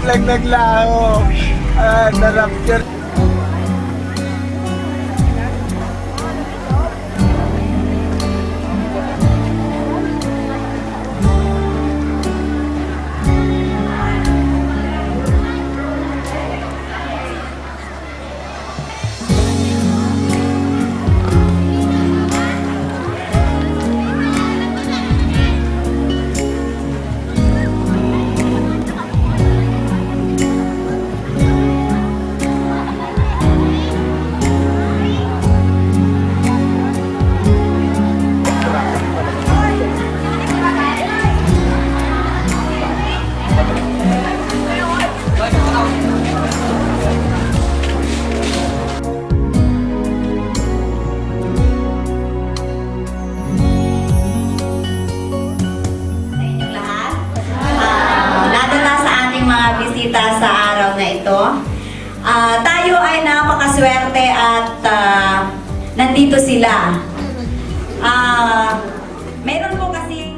biglang naglaho. Na-rupture. Bisita sa araw na ito. Tayo ay napakaswerte at nandito sila. Meron po kasi...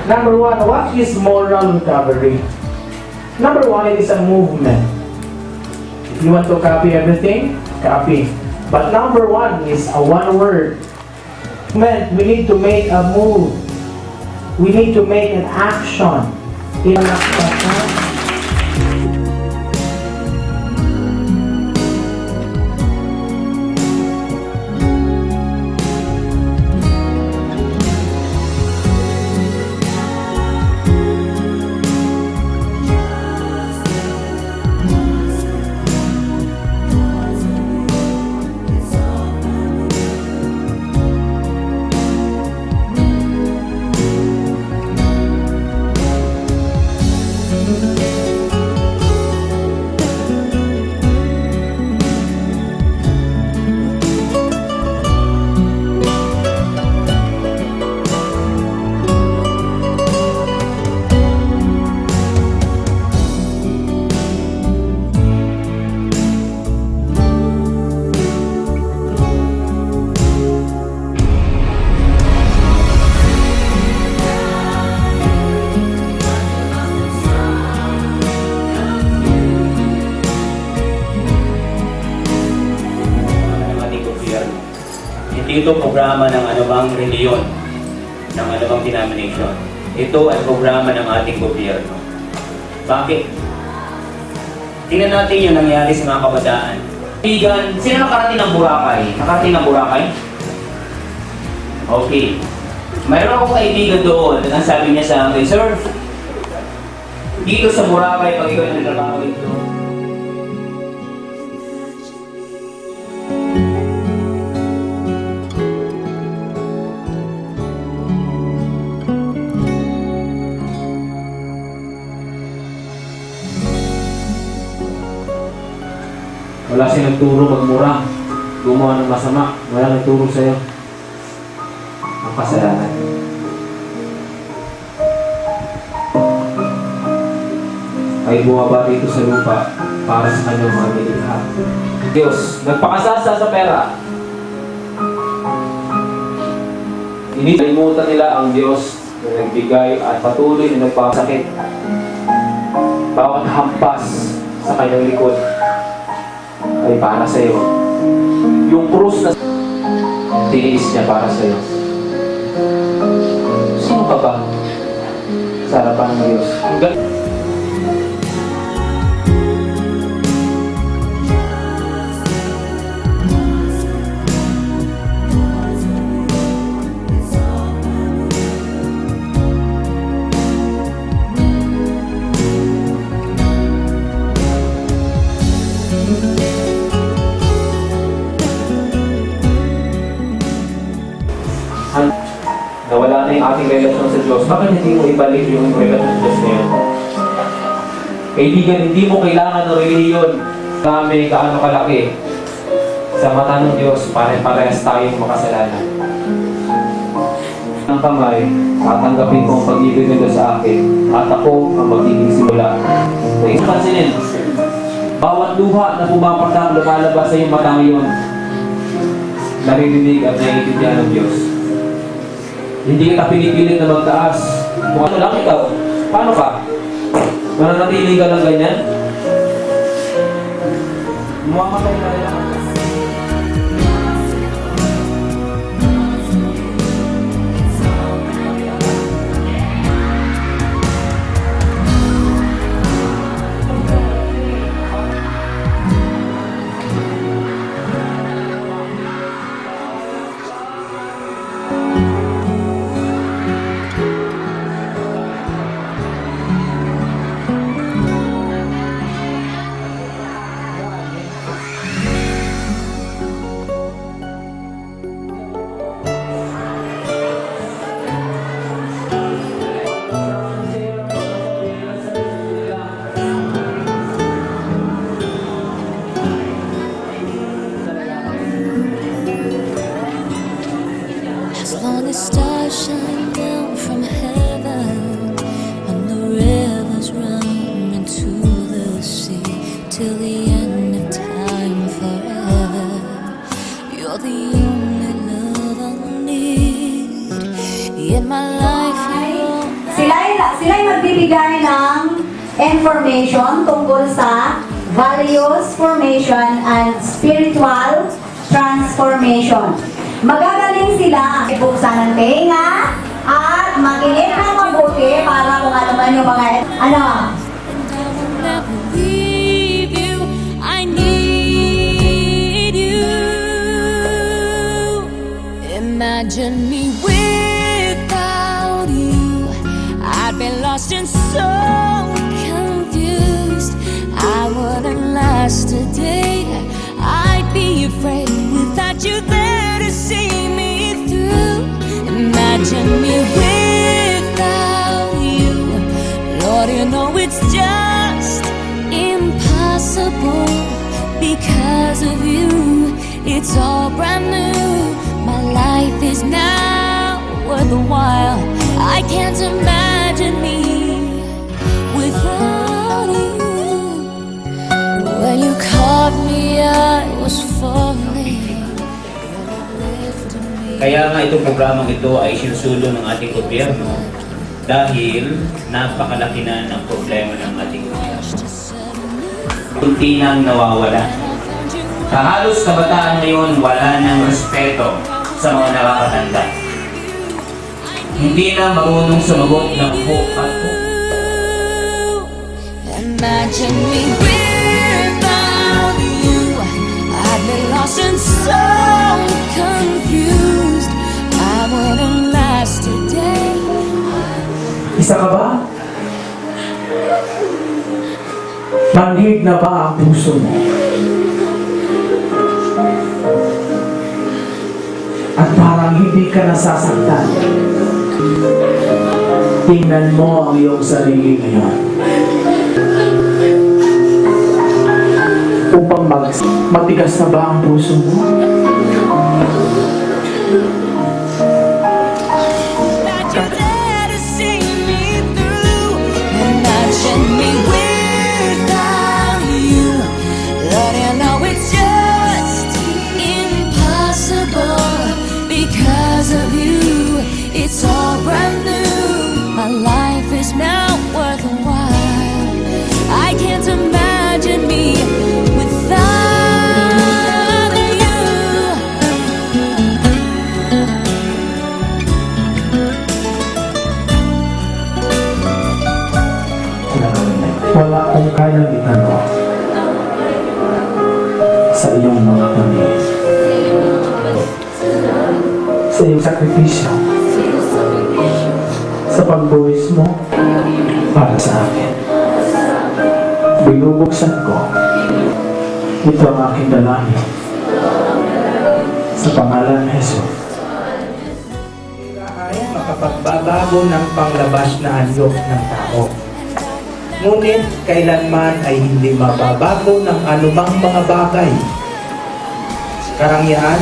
Number one, what is moral recovery? Number one, it is a movement. If you want to copy everything, copy. But number one is a one word. We need to make a move. We need to make an action. Hindi ito programa ng anumang reliyon, ng anumang denomination. Ito ay programa ng ating gobyerno. Bakit? Tingnan natin yung nangyari sa mga kabataan. Kaibigan, sino nakarating ng Boracay? Nakarating ng Boracay? Okay. Mayroon akong kaibigan doon at ang sabi niya sa akin, Sir, dito sa Boracay, pag ikaw yung nagtrabaho dito, wala siya nagturo magmura, gumawa ng masama, wala nagturo sa'yo. Ang kasalanan. Ay bumaba dito sa lupa para sa kanyang mga nilikha. Diyos, nagpakasasa sa pera. Inilimutan nila ang Diyos na nagbigay at patuloy na nagpakasakit. Bawat hampas sa kanyang likod ay para sa iyo. Yung krus na tiniis niya para sa iyo. Sino ka ba sa harapan ng Diyos? Nawala na yung ating relasyon sa Diyos, bakit hindi mo ibalik yung relasyon sa Diyos ngayon? Kaibigan, hindi mo kailangan ng reliyon kami kaano kalaki. Sa mata ng Diyos, pare-parehas tayong makasalanan. Ang kamay, tatanggapin ko ang pag-ibig ng Diyos sa akin, at ako ang magiging simula. Pansinin, bawat luha na pumapatak lumalabas sa iyong mata ngayon, naririnig at naiintindihan ng Diyos. Hindi kita pinipilit na magtaas. Kung ano lang ikaw, paano ka? Mananatili ka lang ganyan? Mamamatay na rin ako. As long as stars shine down from heaven and the rivers run into the sea till the end of time forever, you're the only love I need in my life. Sila'y magbibigay ng information tungkol sa values formation and spiritual transformation. Magagaling sila buksan ng tenga at makinig ng mabuti para kung ano man yung mga ano. And I will never leave you. I need you. Imagine me without you. I'd be lost and so confused. I wouldn't last a day. I'd be afraid without you there to see me through. Imagine me without you. Lord, you know it's just impossible. Because of you, it's all brand new. My life is now worth a while. I can't imagine me without you. When you caught me, I was falling. Kaya nga itong programang ito ay sinusulo ng ating gobyerno dahil napakalaki na ng problema ng ating gobyerno. Kunti nang nawawala. Sa halos kabataan ngayon, wala ng respeto sa mga nakakatanda. Hindi na marunong sumagot ng po at po. Imagine me without you. I'd be lost and so confused. I wouldn't last a day. Isa ka ba? Manhid na ba ang puso mo? At parang hindi ka nasasaktan. Tingnan mo ang iyong sarili ngayon. Upang matigas na ba ang puso mo? That you're there to see me through. Imagine me without you. Lord, you know it's just impossible. Because of you, it's all brand new. My life is now worth a while. I can't imagine me without you. Wala akong kayang itanong sa iyong mga pamilya. Sa iyong sakripisyo. Sa pagbuwis mo para sa akin. Binubuksan ko. Ito ang aking dalangin. Sa pangalan ni Jesus. Ay makapagbabago ng panglabas na anyo ng tao. Ngunit kailanman ay hindi mababago ng anumang mga bagay. Karangyaan,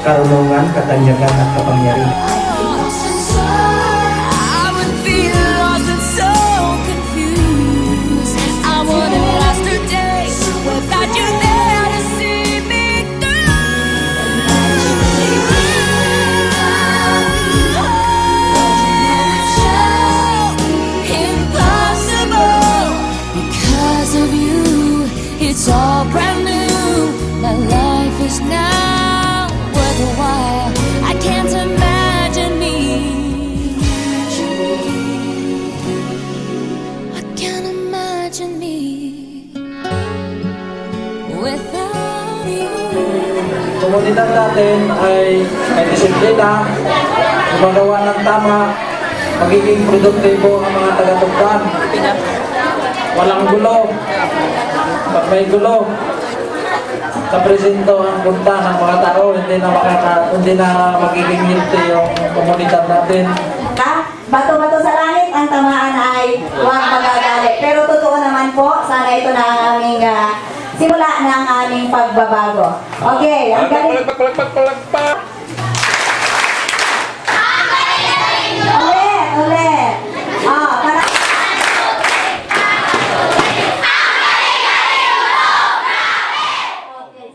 karunungan, katanyagan at kapangyarihan. I would feel lost and so confused. I wouldn't last a day without you there to see me through. Impossible. It's all brand new. My life is now worthwhile. I can't imagine me. I can't imagine me without you. Komunidad natin ay may disiplina, gumagawa ng tama, magiging produktibo ang mga taga-tugtad. Walang gulo. Pag may gulo, kapresento ang punta ng mga tao, hindi na magiging healthy yung komunidad natin. Bato-bato sa langit, ang tamaan ay huwag magagalit. Pero totoo naman po, sana ito na ang aming simula ng aming pagbabago. Okay, ang galing.